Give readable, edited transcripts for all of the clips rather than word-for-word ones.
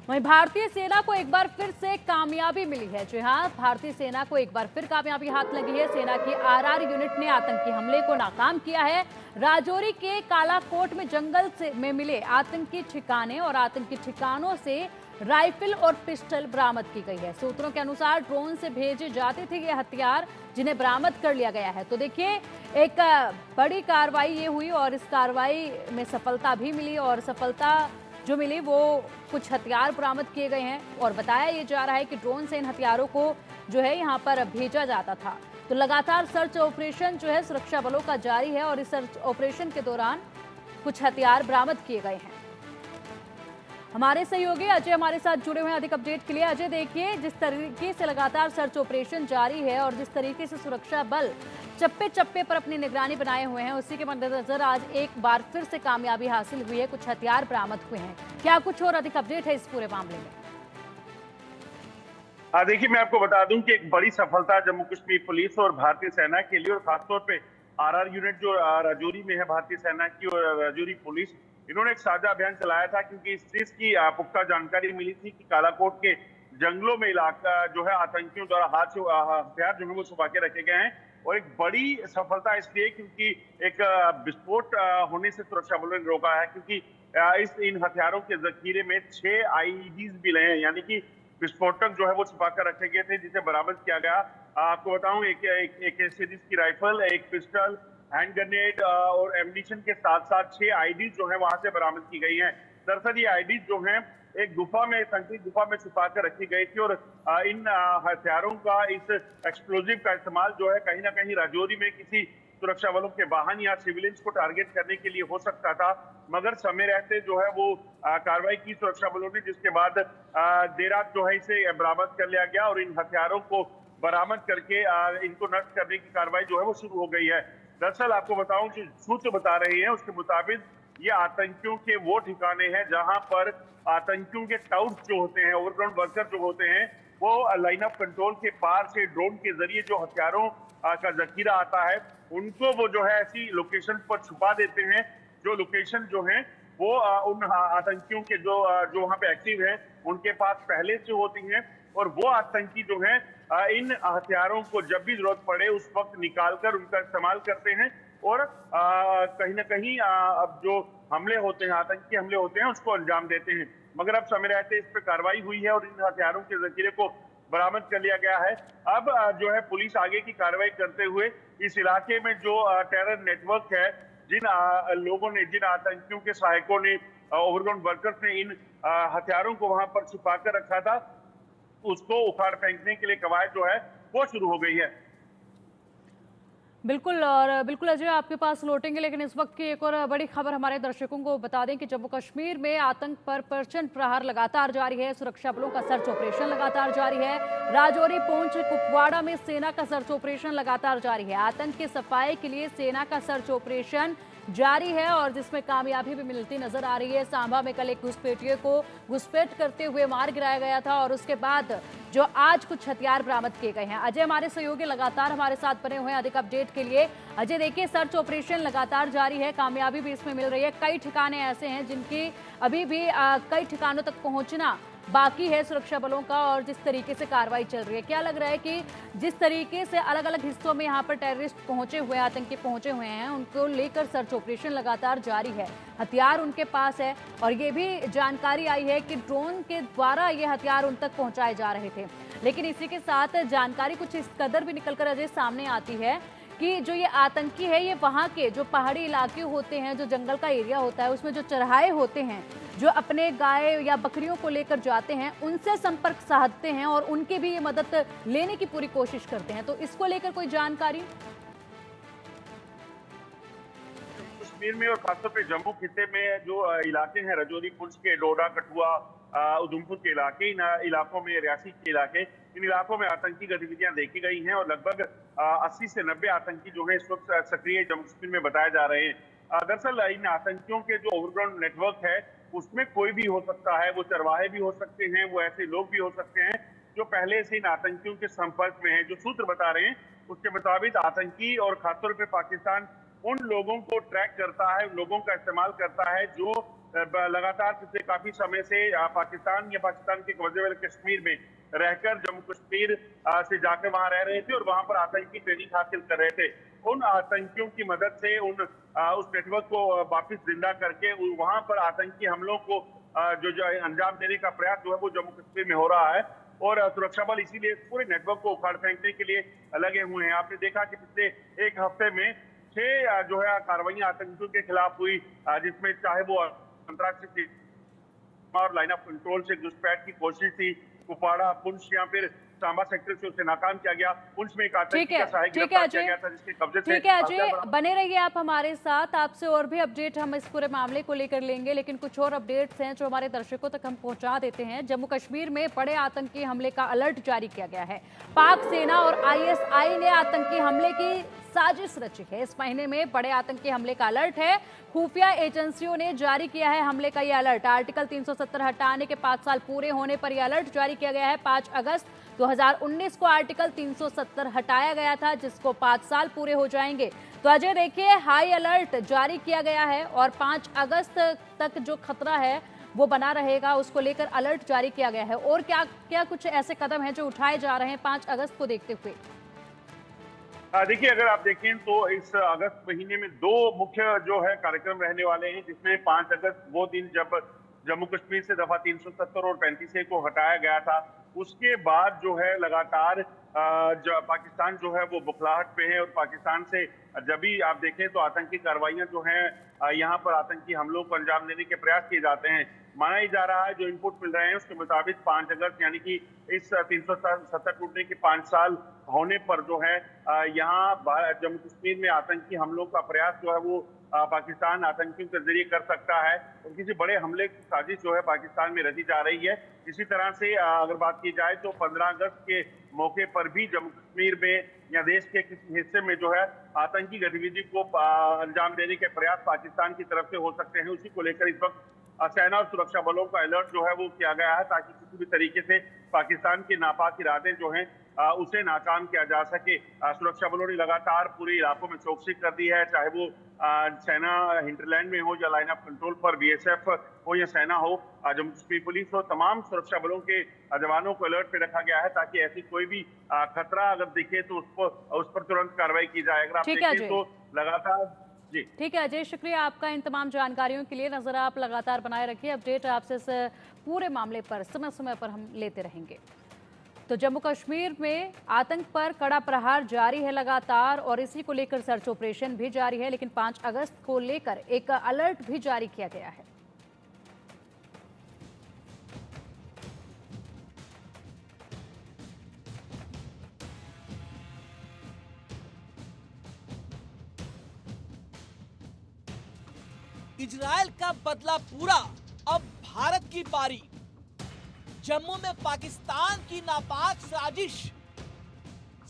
वहीं भारतीय सेना को एक बार फिर से कामयाबी मिली है। जी हाँ, भारतीय सेना को एक बार फिर कामयाबी हाथ लगी है। सेना की आरआर यूनिट ने आतंकी हमले को नाकाम किया है। राजौरी के कालाकोट में जंगल में मिले आतंकी ठिकाने और आतंकी ठिकानों से राइफल और पिस्टल बरामद की गई है। सूत्रों के अनुसार ड्रोन से भेजे जाते थे ये हथियार, जिन्हें बरामद कर लिया गया है। तो देखिए, एक बड़ी कार्रवाई ये हुई और इस कार्रवाई में सफलता भी मिली और सफलता जो मिली वो कुछ हथियार बरामद किए गए हैं और बताया ये जा रहा है कि ड्रोन से इन हथियारों को जो है यहाँ पर भेजा जाता था। तो लगातार सर्च ऑपरेशन जो है सुरक्षा बलों का जारी है और इस सर्च ऑपरेशन के दौरान कुछ हथियार बरामद किए गए हैं। हमारे सहयोगी अजय हमारे साथ जुड़े हुए हैं अधिक अपडेट के लिए। अजय, देखिए, जिस तरीके से लगातार सर्च ऑपरेशन जारी है और जिस तरीके से सुरक्षा बल चप्पे चप्पे पर अपनी निगरानी बनाए हुए हैं, उसी के मद्देनजर आज एक बार फिर से कामयाबी हासिल हुई है, कुछ हथियार बरामद हुए हैं। क्या कुछ और अधिक अपडेट है इस पूरे मामले में? देखिए, मैं आपको बता दूं कि एक बड़ी सफलता जम्मू कश्मीर पुलिस और भारतीय सेना के लिए और खासतौर पे आरआर यूनिट जो राजौरी में है भारतीय सेना की और राजौरी पुलिस, इन्होंने एक साझा अभियान चलाया था क्योंकि इस चीज की पुख्ता जानकारी मिली थी कि कालाकोट के जंगलों में इलाका जो है आतंकियों द्वारा हथियार जो है वो छुपा के रखे गए हैं। और एक बड़ी सफलता इसलिए क्योंकि एक विस्फोट होने से सुरक्षा बलों ने रोका है, क्योंकि इन हथियारों के जखीरे में 6 आईईडीज मिले हैं, यानी कि विस्फोटक जो है वो छुपा कर रखे गए थे, जिसे बरामद किया गया। आपको बताऊं, एक सीरीज की राइफल, एक पिस्टल, हैंड ग्रेनेड और एम्यूनिशन के साथ साथ 6 आईडी जो है वहां से बरामद की गई हैं। दरअसल ये आईडी जो है एक गुफा में, संकीर्ण गुफा में छुपा कर रखी गई थी और इन हथियारों का, इस एक्सप्लोजिव का इस्तेमाल जो है कहीं ना कहीं राजौरी में किसी सुरक्षा बलों के वाहन या सिविलियंस को टारगेट करने के लिए हो सकता था, मगर समय रहते जो है वो कार्रवाई की सुरक्षा बलों ने, जिसके बाद देर रात जो है इसे बरामद कर लिया गया और इन हथियारों को बरामद करके इनको नष्ट करने की कार्रवाई जो है वो शुरू हो गई है। दरअसल आपको बताऊं कि सूत्र बता रहे हैं उसके मुताबिक ये आतंकियों के वो ठिकाने हैं जहां पर आतंकियों के टाउट्स जो होते हैं, ओवरग्राउंड वर्कर जो होते हैं, वो लाइन ऑफ कंट्रोल के पार से ड्रोन के जरिए जो हथियारों का जखीरा आता है उनको वो जो है ऐसी लोकेशन पर छुपा देते हैं, जो लोकेशन जो है वो उन आतंकियों के जो वहां पे एक्टिव है उनके पास पहले से होती हैं। और वो आतंकी जो है इन हथियारों को जब भी जरूरत पड़े उस वक्त निकालकर उनका इस्तेमाल करते हैं और कहीं ना कहीं अब जो हमले होते हैं, आतंकी हमले होते हैं, उसको अंजाम देते हैं। मगर अब समय रहते इस पर कार्रवाई हुई है और इन हथियारों के जखीरे को बरामद कर लिया गया है। अब जो है पुलिस आगे की कार्रवाई करते हुए इस इलाके में जो टेरर नेटवर्क है, जिन लोगों ने, जिन आतंकियों के सहायकों ने, ओवरग्राउंड वर्कर्स ने इन हथियारों को वहां पर छिपा कर रखा था, उसको उखाड़ फेंकने के लिए कवायद जो है वो शुरू हो गई है। बिल्कुल, और बिल्कुल अजय आपके पास लौटेंगे, लेकिन इस वक्त की एक और बड़ी खबर हमारे दर्शकों को बता दें कि जम्मू कश्मीर में आतंक पर प्रचंड प्रहार लगातार जारी है। सुरक्षा बलों का सर्च ऑपरेशन लगातार जारी है। राजौरी, पुंछ, कुपवाड़ा में सेना का सर्च ऑपरेशन लगातार जारी है। आतंक की सफाई के लिए सेना का सर्च ऑपरेशन जारी है और जिसमें कामयाबी भी मिलती नजर आ रही है। सांबा में कल एक घुसपैठिए को घुसपैठ करते हुए मार गिराया गया था और उसके बाद जो आज कुछ हथियार बरामद किए गए हैं। अजय हमारे सहयोगी लगातार हमारे साथ बने हुए हैं अधिक अपडेट के लिए। अजय, देखिए, सर्च ऑपरेशन लगातार जारी है, कामयाबी भी इसमें मिल रही है। कई ठिकाने ऐसे हैं जिनकी अभी भी कई ठिकानों तक पहुंचना बाकी है सुरक्षा बलों का और जिस तरीके से कार्रवाई चल रही है, क्या लग रहा है कि जिस तरीके से अलग अलग हिस्सों में यहाँ पर टेररिस्ट पहुंचे हुए, आतंकी पहुंचे हुए हैं, उनको लेकर सर्च ऑपरेशन लगातार जारी है, हथियार उनके पास है और ये भी जानकारी आई है कि ड्रोन के द्वारा ये हथियार उन तक पहुंचाए जा रहे थे। लेकिन इसी के साथ जानकारी कुछ इस कदर भी निकलकर अजय सामने आती है कि जो ये आतंकी है, ये वहाँ के जो पहाड़ी इलाके होते हैं, जो जंगल का एरिया होता है, उसमें जो चरहाए होते हैं, जो अपने गाय या बकरियों को लेकर जाते हैं, उनसे संपर्क साधते हैं और उनकी भी ये मदद लेने की पूरी कोशिश करते हैं। तो इसको लेकर कोई जानकारी? कश्मीर में और खासतौर पे जम्मू खिते में जो इलाके हैं, राजौरी, पुंछ के, डोडा, कठुआ, उधमपुर के इलाके, इन इलाकों में, रियासी के इलाके, इन इलाकों में आतंकी गतिविधियां देखी गई हैं और लगभग 80 से 90 आतंकी जो है इस वक्त सक्रिय जम्मू कश्मीर में बताए जा रहे हैं। दरअसल इन आतंकियों के जो ओवरग्राउंड नेटवर्क है उसमें कोई भी हो सकता है, वो चरवाहे भी हो सकते हैं, वो ऐसे लोग भी हो सकते हैं जो पहले से इन आतंकियों के संपर्क में हैं। जो सूत्र बता रहे हैं उसके मुताबिक आतंकी और खासतौर पर पाकिस्तान उन लोगों को ट्रैक करता है, उन लोगों का इस्तेमाल करता है जो लगातार पिछले काफी समय से पाकिस्तान के कब्जे वाले कश्मीर में रहकर जम्मू कश्मीर से जाकर वहां रह रहे थे और वहां पर आतंकी ट्रेनिंग हासिल कर रहे थे। उन आतंकियों की मदद से उस नेटवर्क को वापस जिंदा करके वहां पर आतंकी हमलों को जो अंजाम देने का प्रयास जो है वो जम्मू कश्मीर में हो रहा है और सुरक्षा बल इसीलिए पूरे नेटवर्क को उखाड़ फेंकने के लिए लगे हुए हैं। आपने देखा कि पिछले एक हफ्ते में 6 जो है कार्रवाइयां आतंकियों के खिलाफ हुई, जिसमें चाहे वो अंतर्राष्ट्रीय और लाइन ऑफ कंट्रोल से घुसपैठ की कोशिश थी, कुपवाड़ा, पुंछ या फिर सांबा सेक्टर से उसे नाकाम किया गया। पुंछ में एक आतंकी का सहायक गिरफ्तार किया गया था जिसके कब्जे से। ठीक है अजय, बने रहिए आप हमारे साथ, आपसे और भी अपडेट हम इस पूरे मामले को लेकर लेंगे, लेकिन कुछ और अपडेट्स हैं जो हमारे दर्शकों तक हम पहुंचा देते हैं। जम्मू कश्मीर में बड़े आतंकी हमले का अलर्ट जारी किया गया है। पाक सेना और आईएसआई ने आतंकी हमले की साजिश रची है। इस महीने में बड़े आतंकी हमले का अलर्ट है। खुफिया एजेंसियों ने जारी किया है हमले का यह अलर्ट। आर्टिकल 370 हटाने के 5 साल पूरे होने पर यह अलर्ट जारी किया गया है। 5 अगस्त 2019 को आर्टिकल 370 हटाया गया था, जिसको 5 साल पूरे हो जाएंगे। तो अजय देखिए, हाई अलर्ट जारी किया गया है और 5 अगस्त तक जो खतरा है वो बना रहेगा, उसको लेकर अलर्ट जारी किया गया है। और क्या क्या कुछ ऐसे कदम हैं जो उठाए जा रहे हैं 5 अगस्त को देखते हुए? देखिए, अगर आप देखें तो इस अगस्त महीने में 2 मुख्य जो है कार्यक्रम रहने वाले हैं, जिसमें 5 अगस्त वो दिन जब जम्मू कश्मीर से दफा 370 और 35A को हटाया गया था। उसके बाद जो है लगातार पाकिस्तान जो है वो बुखलाहट पे है और पाकिस्तान से जब भी आप देखें तो आतंकी कार्रवाइयां जो हैं यहाँ पर आतंकी हमलों को अंजाम देने के प्रयास किए जाते हैं। माना ही जा रहा है, जो इनपुट मिल रहे हैं उसके मुताबिक 5 अगस्त यानी कि इस 370 टूटने के 5 साल होने पर जो है यहाँ जम्मू कश्मीर में आतंकी हमलों का प्रयास जो है वो पाकिस्तान आतंकियों के जरिए कर सकता है और किसी बड़े हमले की साजिश जो है पाकिस्तान में रची जा रही है। इसी तरह से अगर बात की जाए तो 15 अगस्त के मौके पर भी जम्मू कश्मीर में या देश के किसी हिस्से में जो है आतंकी गतिविधि को अंजाम देने के प्रयास पाकिस्तान की तरफ से हो सकते हैं। उसी को लेकर इस वक्त सेना और सुरक्षा बलों का अलर्ट जो है वो किया गया है, ताकि किसी भी तरीके से पाकिस्तान के नापाक इरादे जो हैं उसे नाकाम किया जा सके। सुरक्षा बलों ने लगातार पूरे इलाकों में चौकसी कर दी है, चाहे वो सेना हिंटरलैंड में हो या लाइन ऑफ कंट्रोल पर बीएसएफ हो या सेना हो, जम्मू कश्मीर पुलिस हो, तमाम सुरक्षा बलों के जवानों को अलर्ट पे रखा गया है ताकि ऐसी कोई भी खतरा अगर दिखे तो उस पर तुरंत कार्रवाई की जाए। अगर आप देखें तो लगातार ठीक है अजय, शुक्रिया आपका इन तमाम जानकारियों के लिए। नजर आप लगातार बनाए रखिए, अपडेट आपसे इस पूरे मामले पर समय समय पर हम लेते रहेंगे। तो जम्मू कश्मीर में आतंक पर कड़ा प्रहार जारी है लगातार और इसी को लेकर सर्च ऑपरेशन भी जारी है, लेकिन 5 अगस्त को लेकर एक अलर्ट भी जारी किया गया है। इजराइल का बदला पूरा, अब भारत की बारी। जम्मू में पाकिस्तान की नापाक साजिश,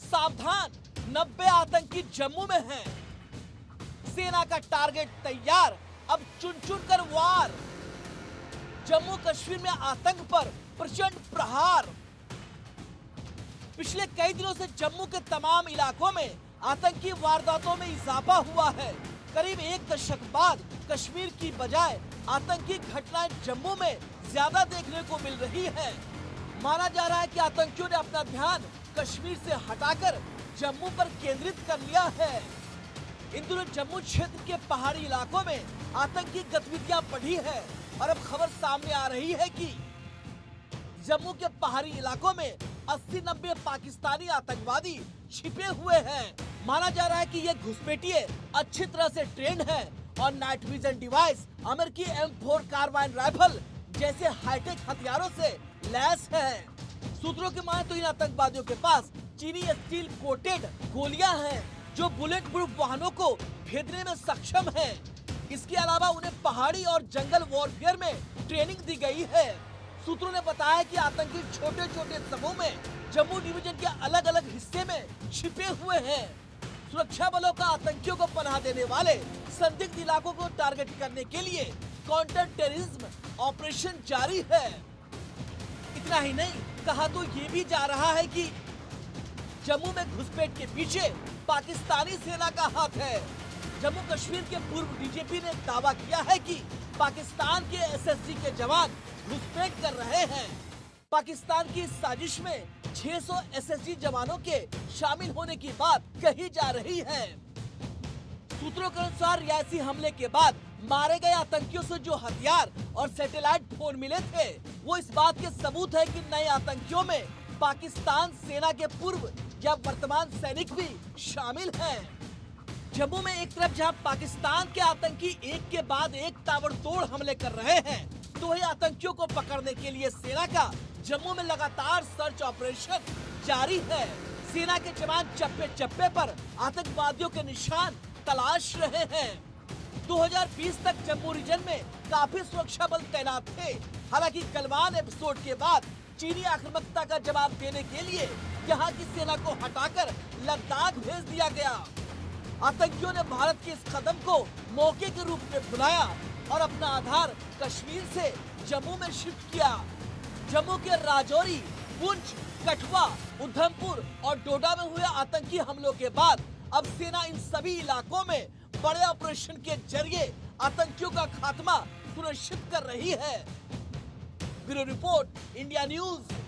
सावधान 90 आतंकी जम्मू में हैं। सेना का टारगेट तैयार, अब चुन चुन कर वार। जम्मू कश्मीर में आतंक पर प्रचंड प्रहार। पिछले कई दिनों से जम्मू के तमाम इलाकों में आतंकी वारदातों में इजाफा हुआ है। करीब 1 दशक बाद कश्मीर की बजाय आतंकी घटनाएं जम्मू में ज्यादा देखने को मिल रही है। माना जा रहा है कि आतंकियों ने अपना ध्यान कश्मीर से हटाकर जम्मू पर केंद्रित कर लिया है। इन दिनों जम्मू क्षेत्र के पहाड़ी इलाकों में आतंकी गतिविधियां बढ़ी है और अब खबर सामने आ रही है कि जम्मू के पहाड़ी इलाकों में 80-90 पाकिस्तानी आतंकवादी छिपे हुए हैं। माना जा रहा है कि ये घुसपैठिए अच्छी तरह से ट्रेंड है और नाइट विजन डिवाइस, अमेरिकी M4 कार्बाइन राइफल जैसे हाईटेक हथियारों से लैस है। सूत्रों की माने तो इन आतंकवादियों के पास चीनी स्टील कोटेड गोलियां हैं जो बुलेट प्रूफ वाहनों को भेदने में सक्षम हैं। इसके अलावा उन्हें पहाड़ी और जंगल वॉरफेयर में ट्रेनिंग दी गई है। सूत्रों ने बताया कि आतंकी छोटे छोटे समूह में जम्मू डिवीजन के अलग अलग हिस्से में छिपे हुए हैं। सुरक्षा बलों का आतंकियों को पनाह देने वाले संदिग्ध इलाकों को टारगेट करने के लिए काउंटर टेररिज्म ऑपरेशन जारी है। इतना ही नहीं, कहा तो ये भी जा रहा है कि जम्मू में घुसपैठ के पीछे पाकिस्तानी सेना का हाथ है। जम्मू कश्मीर के पूर्व डीजीपी ने दावा किया है कि पाकिस्तान के एसएसजी के जवान घुसपैठ कर रहे हैं। पाकिस्तान की इस साजिश में 600 एसएसजी जवानों के शामिल होने की बात कही जा रही है। सूत्रों के अनुसार रियासी हमले के बाद मारे गए आतंकियों से जो हथियार और सैटेलाइट फोन मिले थे, वो इस बात के सबूत है कि नए आतंकियों में पाकिस्तान सेना के पूर्व या वर्तमान सैनिक भी शामिल हैं। जम्मू में एक तरफ जहां पाकिस्तान के आतंकी एक के बाद एक ताबड़तोड़ हमले कर रहे हैं, तो वही आतंकियों को पकड़ने के लिए सेना का जम्मू में लगातार सर्च ऑपरेशन जारी है। सेना के जवान चप्पे चप्पे पर आतंकवादियों के निशान तलाश रहे हैं। 2020 तक जम्मू रीजन में काफी सुरक्षा बल तैनात थे। हालांकि गलवान एपिसोड के बाद चीनी आक्रामकता का जवाब देने के लिए यहाँ की सेना को हटाकर लद्दाख भेज दिया गया। आतंकियों ने भारत के इस कदम को मौके के रूप में बुलाया और अपना आधार कश्मीर से जम्मू में शिफ्ट किया। जम्मू के राजौरी, पुंछ, कठुआ, उधमपुर और डोडा में हुए आतंकी हमलों के बाद अब सेना इन सभी इलाकों में बड़े ऑपरेशन के जरिए आतंकियों का खात्मा सुनिश्चित कर रही है। Bureau report, India news.